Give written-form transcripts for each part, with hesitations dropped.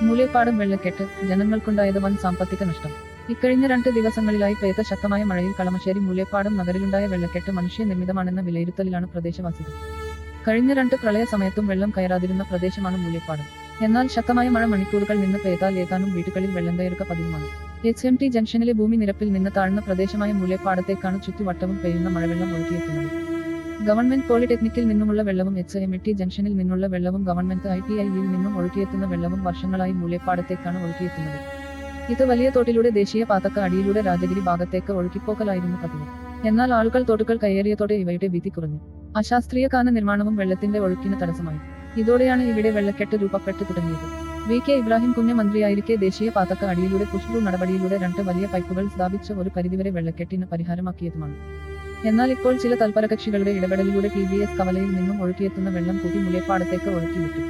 മൂലേപ്പാടം വെള്ളക്കെട്ട് ജനങ്ങൾക്കുണ്ടായത് വൻ സാമ്പത്തിക നഷ്ടം. ഇക്കഴിഞ്ഞ 2 ദിവസങ്ങളിലായി പെയ്ത ശക്തമായ മഴയിൽ കളമശ്ശേരി മൂലേപ്പാടം നഗരിലുണ്ടായ വെള്ളക്കെട്ട് മനുഷ്യനിർമ്മിതമാണെന്ന വിലയിരുത്തലിലാണ് പ്രദേശവാസികൾ. കഴിഞ്ഞ 2 പ്രളയ സമയത്തും വെള്ളം കയറാതിരുന്ന പ്രദേശമാണ് മൂലേപ്പാടം. എന്നാൽ ശക്തമായ മഴ മണിക്കൂറുകൾ നിന്ന് പെയ്താൽ ഏതാനും വീടുകളിൽ വെള്ളം കയറുക പതിവുമാണ്. HMT ജംഗ്ഷനിലെ ഭൂമി നിരപ്പിൽ നിന്ന് താഴ്ന്ന പ്രദേശമായ മൂലേപ്പാടത്തേക്കാണ് ചുറ്റുവട്ടവും പെയ്യുന്ന മഴവെള്ളം ഒഴുകിയെത്തുന്നത്. ഗവൺമെന്റ് പോളിടെക്നിക്കിൽ നിന്നുമുള്ള വെള്ളവും HMT ജംഗ്ഷനിൽ നിന്നുള്ള വെള്ളവും ഗവൺമെന്റ് ITI-യിൽ നിന്നും ഒഴുകിയെത്തുന്ന വെള്ളവും വർഷങ്ങളായി മൂലേപ്പാടത്തേക്കാണ് ഒഴുകിയെത്തുന്നത്. ഇത് വലിയ തോട്ടിലൂടെ ദേശീയ പാതക്ക് അടിയിലൂടെ രാജഗിരി ഭാഗത്തേക്ക് ഒഴുകിപ്പോക്കലായിരുന്നു പതിവ്. എന്നാൽ ആളുകൾ തോട്ടുകൾ കയ്യേറിയതോടെ ഇവയുടെ വീതി കുറഞ്ഞു. അശാസ്ത്രീയ കാന നിർമ്മാണവും വെള്ളത്തിന്റെ ഒഴുക്കിന് തടസ്സമായി. ഇതോടെയാണ് ഇവിടെ വെള്ളക്കെട്ട് രൂപപ്പെട്ടു തുടങ്ങിയത്. VK ഇബ്രാഹിം കുഞ്ഞ് മന്ത്രിയായിരിക്കെ ദേശീയ പാതക്ക് അടിയിലൂടെ പുഷ്പു നടപടിയിലൂടെ 2 വലിയ പൈപ്പുകൾ സ്ഥാപിച്ച് ഒരു പരിധിവരെ വെള്ളക്കെട്ടിന് പരിഹാരമാക്കിയതുമാണ്. എന്നാൽ ഇപ്പോൾ ചില തൽപരകക്ഷികളുടെ ഇടപെടലിലൂടെ TBS കവലയിൽ നിന്നും ഒഴുകിയെത്തുന്ന വെള്ളം കൂട്ടി മൂലേപ്പാടത്തേക്ക് ഒഴുക്കിവിട്ടു.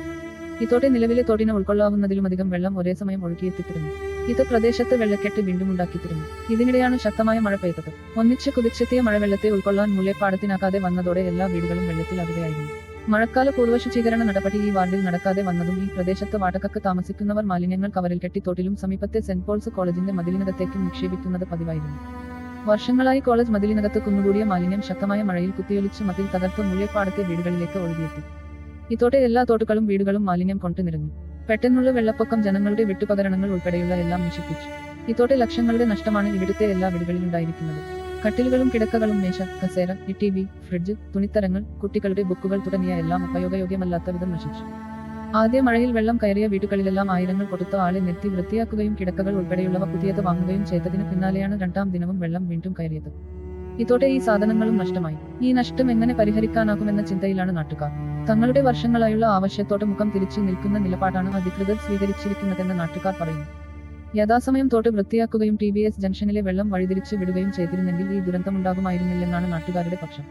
ഇതോടെ നിലവിലെ തോട്ടിന് ഉൾക്കൊള്ളാവുന്നതിലുമധികം വെള്ളം ഒരേ സമയം ഒഴുകിയെത്തിത്തീരുന്നു. ഇത് പ്രദേശത്ത് വെള്ളക്കെട്ട് വീണ്ടും ഉണ്ടാക്കിത്തീരുന്നു. ഇതിനിടെയാണ് ശക്തമായ മഴ പെയ്തത്. ഒന്നിച്ച് കുതിച്ചെത്തിയ മഴവെള്ളത്തെ ഉൾക്കൊള്ളാൻ മൂലേപ്പാടത്തിനാകാതെ വന്നതോടെ എല്ലാ വീടുകളും വെള്ളത്തിലാകുകയായിരുന്നു. മഴക്കാല പൂർവ്വ ശുചീകരണ നടപടി ഈ വാർഡിൽ നടക്കാതെ വന്നതും ഈ പ്രദേശത്ത് വാടകയ്ക്ക് താമസിക്കുന്നവർ മാലിന്യങ്ങൾ കവറിൽ കെട്ടി തോട്ടിലും സമീപത്തെ സെന്റ് പോൾസ് കോളേജിന്റെ മതിലിനകത്തേക്കും നിക്ഷേപിക്കുന്നത് പതിവായിരുന്നു. വർഷങ്ങളായി കോളേജ് മതിലിനകത്ത് കുന്നുകൂടിയ മാലിന്യം ശക്തമായ മഴയിൽ കുത്തിയൊലിച്ച് മതിൽ തകർത്ത് മൂലേപ്പാടത്തെ വീടുകളിലേക്ക് ഒഴുകിയെത്തി. ഇതോടെ എല്ലാ തോട്ടുകളും വീടുകളും മാലിന്യം കൊണ്ട് നിറഞ്ഞു. പെട്ടെന്നുള്ള വെള്ളപ്പൊക്കം ജനങ്ങളുടെ വീട്ടുപകരണങ്ങൾ ഉൾപ്പെടെയുള്ള എല്ലാം നശിപ്പിച്ചു. ഇതോടെ ലക്ഷങ്ങളുടെ നഷ്ടമാണ് ഇവിടുത്തെ എല്ലാ വീടുകളിലുണ്ടായിരിക്കുന്നത്. കട്ടിലുകളും കിടക്കകളും മേശ, കസേര, TV, ഫ്രിഡ്ജ്, തുണിത്തരങ്ങൾ, കുട്ടികളുടെ ബുക്കുകൾ തുടങ്ങിയ എല്ലാം ഉപയോഗയോഗ്യമല്ലാത്ത വിധം നശിച്ചു. ആദ്യ മഴയിൽ വെള്ളം കയറിയ വീടുകളിലെല്ലാം ആയിരങ്ങൾ കൊടുത്ത ആളെ നിർത്തി വൃത്തിയാക്കുകയും കിടക്കകൾ ഉൾപ്പെടെയുള്ളവ പുതിയത് വാങ്ങുകയും ചെയ്തതിന് പിന്നാലെയാണ് 2ാം ദിനവും വെള്ളം വീണ്ടും കയറിയത്. ഇതോടെ ഈ സാധനങ്ങളും നഷ്ടമായി. ഈ നഷ്ടം എങ്ങനെ പരിഹരിക്കാനാകുമെന്ന ചിന്തയിലാണ് നാട്ടുകാർ. തങ്ങളുടെ വർഷങ്ങളായുള്ള ആവശ്യത്തോട് മുഖം തിരിച്ചു നിൽക്കുന്ന നിലപാടാണ് അധികൃതർ സ്വീകരിച്ചിരിക്കുന്നതെന്ന് നാട്ടുകാർ പറയുന്നു. യഥാസമയം തോട്ട് വൃത്തിയാക്കുകയും TBS ജംഗ്ഷനിലെ വെള്ളം വഴിതിരിച്ച് വിടുകയും ചെയ്തിരുന്നെങ്കിൽ ഈ ദുരന്തമുണ്ടാകുമായിരുന്നില്ലെന്നാണ് നാട്ടുകാരുടെ പക്ഷം.